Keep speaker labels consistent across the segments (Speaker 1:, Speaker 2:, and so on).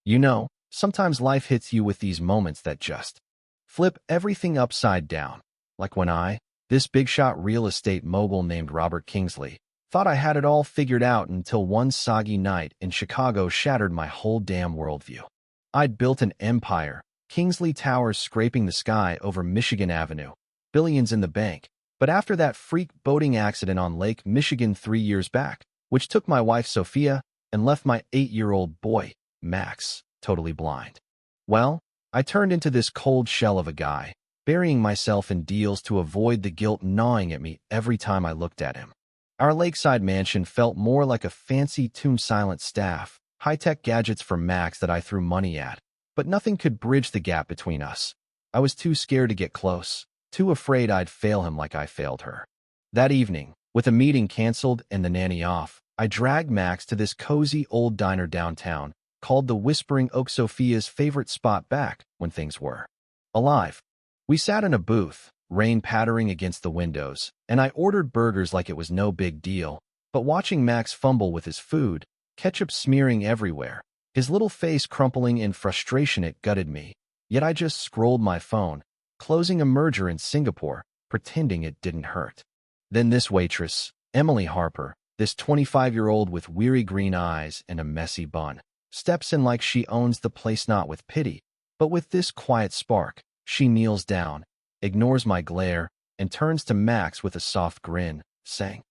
Speaker 1: You know, sometimes life hits you with these moments that just flip everything upside down. Like when this big shot real estate mogul named Robert Kingsley, thought I had it all figured out until one soggy night in Chicago shattered my whole damn worldview. I'd built an empire, Kingsley Towers scraping the sky over Michigan Avenue, billions in the bank, but after that freak boating accident on Lake Michigan 3 years back, which took my wife Sophia and left my 8-year-old boy, Max, totally blind. Well, I turned into this cold shell of a guy, burying myself in deals to avoid the guilt gnawing at me every time I looked at him. Our lakeside mansion felt more like a fancy tomb silent staff, high-tech gadgets for Max that I threw money at, but nothing could bridge the gap between us. I was too scared to get close, too afraid I'd fail him like I failed her. That evening, with a meeting canceled and the nanny off, I dragged Max to this cozy old diner downtown, called the Whispering Oak, Sophia's favorite spot back when things were alive. We sat in a booth, rain pattering against the windows, and I ordered burgers like it was no big deal, but watching Max fumble with his food, ketchup smearing everywhere, his little face crumpling in frustration, it gutted me. Yet I just scrolled my phone, closing a merger in Singapore, pretending it didn't hurt. Then this waitress, Emily Harper, this 25-year-old with weary green eyes and a messy bun, steps in like she owns the place, not with pity, but with this quiet spark. She kneels down, ignores my glare, and turns to Max with a soft grin, saying,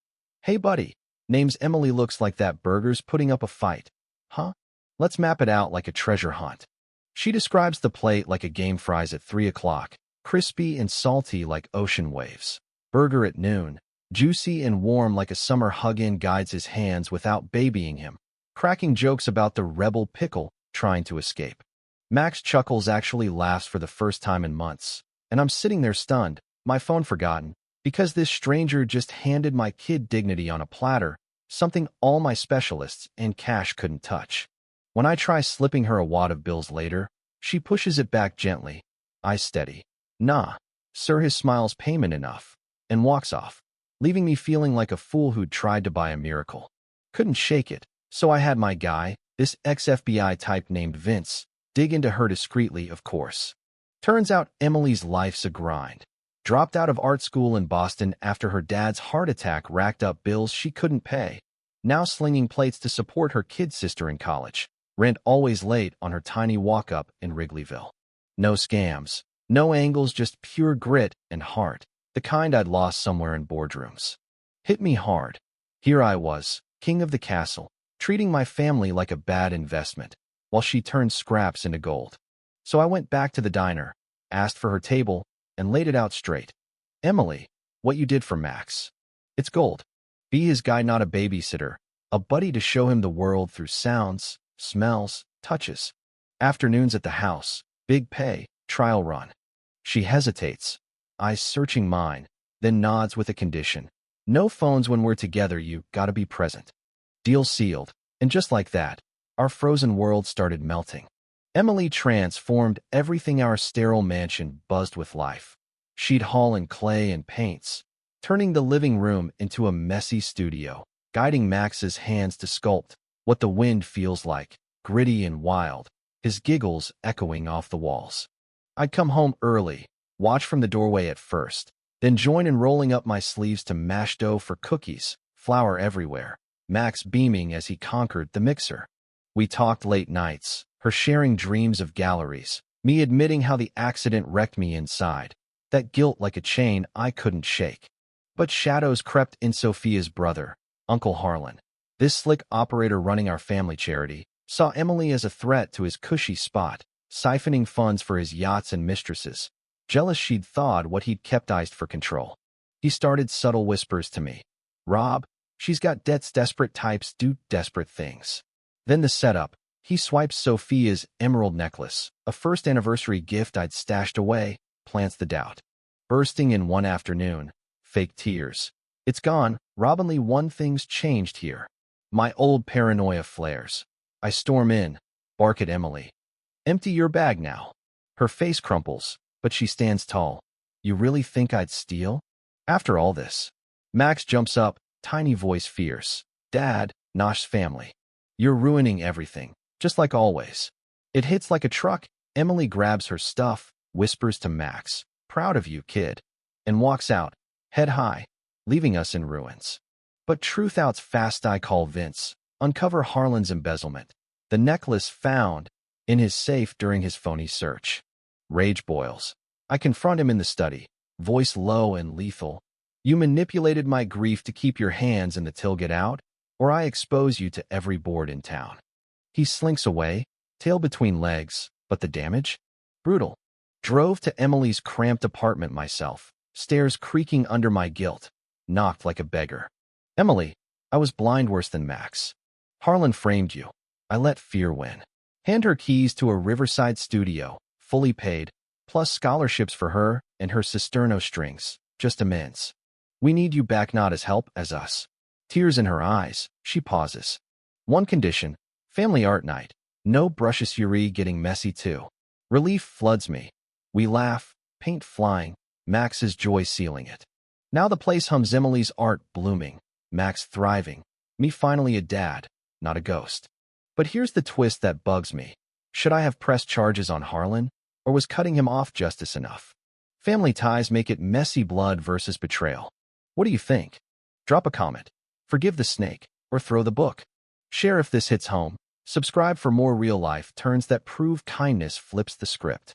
Speaker 1: "Hey buddy, name's Emily. Looks like that burger's putting up a fight. Huh? Let's map it out like a treasure hunt." She describes the plate like a game: fries at 3 o'clock, crispy and salty like ocean waves. Burger at noon, juicy and warm like a summer hug-in. Guides his hands without babying him, cracking jokes about the rebel pickle trying to escape. Max chuckles, actually laughs for the first time in months, and I'm sitting there stunned, my phone forgotten, because this stranger just handed my kid dignity on a platter, something all my specialists and cash couldn't touch. When I try slipping her a wad of bills later, she pushes it back gently, eyes steady. "Nah, sir," his smile's payment enough, and walks off, leaving me feeling like a fool who'd tried to buy a miracle. Couldn't shake it, so I had my guy, this ex-FBI type named Vince, dig into her discreetly, of course. Turns out Emily's life's a grind. Dropped out of art school in Boston after her dad's heart attack racked up bills she couldn't pay. Now slinging plates to support her kid sister in college. Rent always late on her tiny walk-up in Wrigleyville. No scams, no angles, just pure grit and heart, the kind I'd lost somewhere in boardrooms. Hit me hard. Here I was, king of the castle, treating my family like a bad investment, while she turned scraps into gold. So I went back to the diner, asked for her table, and laid it out straight. "Emily, what you did for Max. It's gold. Be his guide, not a babysitter, a buddy to show him the world through sounds, smells, touches. Afternoons at the house, big pay, trial run." She hesitates, eyes searching mine, then nods with a condition. "No phones when we're together, you gotta be present." Deal sealed, and just like that, our frozen world started melting. Emily transformed everything. Our sterile mansion buzzed with life. She'd haul in clay and paints, turning the living room into a messy studio, guiding Max's hands to sculpt what the wind feels like, gritty and wild, his giggles echoing off the walls. I'd come home early, watch from the doorway at first, then join in rolling up my sleeves to mash dough for cookies, flour everywhere, Max beaming as he conquered the mixer. We talked late nights, her sharing dreams of galleries, me admitting how the accident wrecked me inside, that guilt like a chain I couldn't shake. But shadows crept in. Sophia's brother, Uncle Harlan, this slick operator running our family charity, saw Emily as a threat to his cushy spot, siphoning funds for his yachts and mistresses. Jealous she'd thawed what he'd kept iced for control. He started subtle whispers to me. "Rob, she's got debts. Desperate types do desperate things." Then the setup. He swipes Sophia's emerald necklace, a first anniversary gift I'd stashed away, plants the doubt. Bursting in one afternoon, fake tears. "It's gone, Robinly. One thing's changed here." My old paranoia flares. I storm in, bark at Emily. "Empty your bag now." Her face crumples, but she stands tall. "You really think I'd steal? After all this?" Max jumps up, tiny voice fierce. "Dad, Nosh's family. You're ruining everything, just like always." It hits like a truck. Emily grabs her stuff, whispers to Max, "Proud of you, kid," and walks out, head high, leaving us in ruins. But truth out's fast. I call Vince, uncover Harlan's embezzlement, the necklace found in his safe during his phony search. Rage boils. I confront him in the study, voice low and lethal. "You manipulated my grief to keep your hands in the till. Get out, or I expose you to every board in town." He slinks away, tail between legs, but the damage? Brutal. Drove to Emily's cramped apartment myself, stairs creaking under my guilt, knocked like a beggar. "Emily, I was blind worse than Max. Harlan framed you. I let fear win." Hand her keys to a riverside studio, fully paid, plus scholarships for her and her Cisterno strings, just immense. "We need you back, not as help, as us." Tears in her eyes, she pauses. "One condition, family art night. No brushes. Yuri getting messy too." Relief floods me. We laugh, paint flying, Max's joy sealing it. Now the place hums, Emily's art blooming, Max thriving, me finally a dad, not a ghost. But here's the twist that bugs me. Should I have pressed charges on Harlan, or was cutting him off justice enough? Family ties make it messy. Blood versus betrayal. What do you think? Drop a comment, forgive the snake, or throw the book. Share if this hits home. Subscribe for more real-life turns that prove kindness flips the script.